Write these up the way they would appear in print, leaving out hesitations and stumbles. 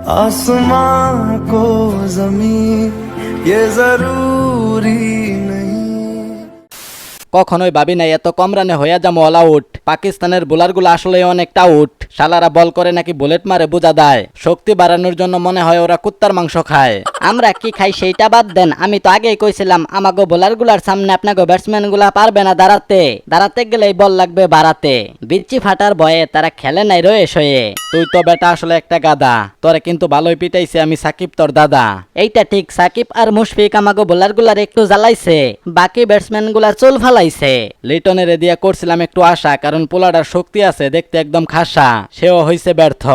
आसमां को जमीन ये जरूरी नहीं। কখনোই ভাবি নাই এত কম রানে হইয়া যাবো অল আউট। পাকিস্তানের বোলারগুলো আসলে অনেকটা আউট। শালারা বল করে নাকি বুলেট মারে বোঝা দেয়। শক্তি বাড়ানোর জন্য মনে হয় ওরা কুত্তার মাংস খায়। আমরা কি খাই সেইটা বাদ দেন, আমি তো আগেই কইছিলাম আমাগো বোলারগুলার সামনে আপনাগো ব্যাটসম্যানগুলা পারবে না দাঁড়াতে গেলেই বল লাগবে বাড়াতে। বিচ্ছি ফাটার ভয়ে তারা খেলে নাই রয়ে শয়ে। তুই তো বেটা আসলে একটা গাদা। তোরে কিন্তু ভালোই পিটাইছে আমি সাকিব তোর দাদা। এইটা ঠিক, সাকিব আর মুশফিক আমাগো বোলারগুলার একটু জ্বালাইছে, বাকি ব্যাটসম্যানগুলা চুল ফালাইছে। লিটনের দিয়া করছিলাম একটু আশা, কারণ পোলাটার শক্তি আছে, দেখতে একদম খাসা। সেও হইছে ব্যর্থ।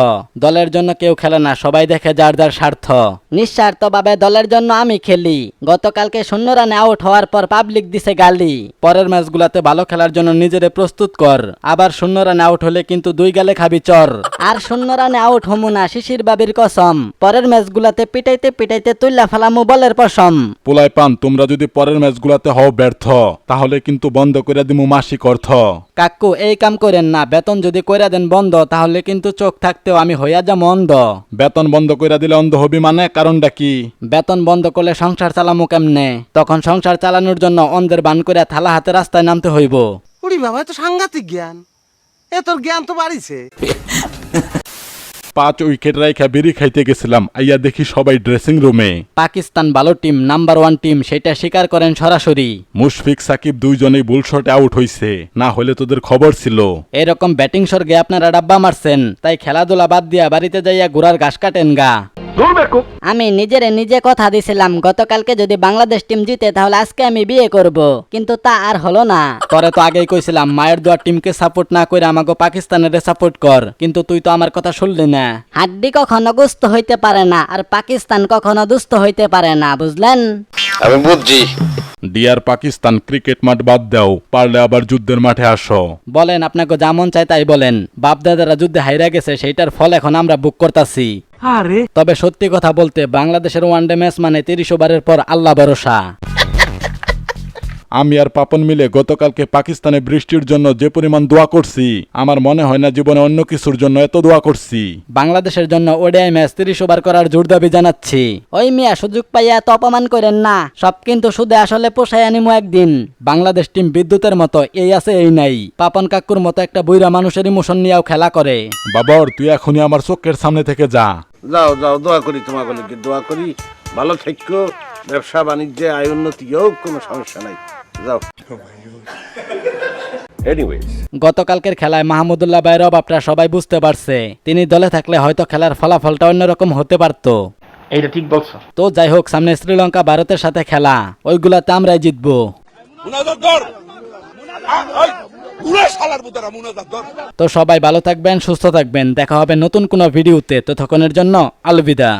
দলের জন্য কেউ খেলে না, সবাই দেখে যার যার স্বার্থ। নিঃস্বার্থভাবে দলের জন্য আমি খেলি। গতকালকে 0 রানে আউট হওয়ার পর পাবলিক দিছে গালি। পরের ম্যাচগুলাতে ভালো খেলার জন্য নিজেরে প্রস্তুত কর। আবার 0 রানে আউট হলে কিন্তু 2 গালে খাবি চর। আর 0 রানে আউট হমু না, শিশির বাবির কসম। পরের ম্যাচগুলাতে পিটাইতে পিটাইতে তুইলা ফেলামু বলের পশম। পোলাই পান, তোমরা যদি পরের ম্যাচগুলাতে হও ব্যর্থ, তাহলে কিন্তু বন্ধ করে দিমু মাসিক অর্থ। কাকু এই কাম করেন না, বেতন যদি কইরা দেন বন্ধ, তাহলে কিন্তু চোখ থাকতেও আমি হইয়া যাবো অন্ধ। বেতন বন্ধ করে দিলে অন্ধ হবি মানে কারণটা কি? বেতন বন্ধ করলে সংসার চালামু কেমনে? তখন সংসার চালানোর জন্য অন্ধের বান করে থালা হাতে রাস্তায় নামতে হইব। উড়ি বাবা, এত সাংঘাতিক জ্ঞান! এ তোর জ্ঞান তো বাড়িছে। 5 উইকেট রাইখা বিড়ি খাইতে গেছিলাম, আইয়া দেখি সবাই ড্রেসিং রুমে। পাকিস্তান ভালো টিম, নাম্বার 1 টিম, সেটা স্বীকার করেন সরাসরি। মুশফিক সাকিব দুইজনেই বুল শটে আউট হইছে, না হলে তোদের খবর ছিল। এরকম ব্যাটিং স্বর্গে আপনারা ডাব্বা মারছেন, তাই খেলাধুলা বাদ দিয়া বাড়িতে যাইয়া ঘোড়ার ঘাস কাটেন গা। আমি নিজে কথা দিছিলাম গতকালকে যদি বাংলাদেশ টিম জিতে তাহলে আজকে আমি বিয়ে করব, কিন্তু তা আর হলো না। তোরে তো আগেই কইছিলাম মায়ের দোয়া টিমকে সাপোর্ট না করে আমাকে পাকিস্তানের সাপোর্ট কর, কিন্তু তুই তো আমার কথা শুনলি না। হাড্ডি কখনো গুস্ত হইতে পারে না, আর পাকিস্তান কখনো দুস্থ হইতে পারে না, বুঝলেন? আমি বুঝছি। ডিয়ার পাকিস্তান, ক্রিকেট মাঠ বাদ দাও, পারলে আবার যুদ্ধের মাঠে আসো। বলেন আপনাকে যা মন চায় তাই বলেন। বাপ দাদারা যুদ্ধে হাইরা গেছে, সেইটার ফল এখন আমরা বুক করতাছি। তবে সত্যি কথা বলতে বাংলাদেশের ওয়ানডে ম্যাচ মানে 30 ওভারের পর আল্লাহ ভরসা। আমি আর পাপন মিলে গতকালকে পাকিস্তানে বৃষ্টির জন্য যে পরিমাণ দোয়া করছি, আমার মনে হয় না জীবনে অন্য কিছুর জন্য এত দোয়া করছি। বাংলাদেশের জন্য ওডিআই ম্যাচ 30 ওভার করার জোর দাবি জানাচ্ছি। ওই মিয়া সুযোগ পাইয়া এত অপমান করেন না, সব কিন্তু সুদে আসলে পোষায় আনিমু একদিন। বাংলাদেশ টিম বিদ্যুতের মতো, এই আছে এই নাই। পাপন কাকুর মতো একটা বুইরা মানুষের ইমোশন নিয়েও খেলা করে। বাবার, তুই এখনই আমার চোখের সামনে থেকে যা। যাও যাও, দোয়া করি তোমাকে, দোয়া করি ভালো থেকো, ব্যবসা বাণিজ্যে আয় উন্নতি হোক, কোনো সমস্যা নাই। যাও। গতকালকের খেলায় মাহমুদুল্লাহ ভাইয়ের অভাবটা সবাই বুঝতে পারছে। তিনি দলে থাকলে হয়তো খেলার ফলাফলটা অন্যরকম হতে পারতো। এইটা ঠিক বলছো। তো যাই হোক, সামনে শ্রীলঙ্কা ভারতের সাথে খেলা, ওইগুলাতে আমরাই জিতবো। তো সবাই ভালো থাকবেন, সুস্থ থাকবেন, দেখা হবে নতুন কোনো ভিডিওতে। ততক্ষণের জন্য আলবিদা।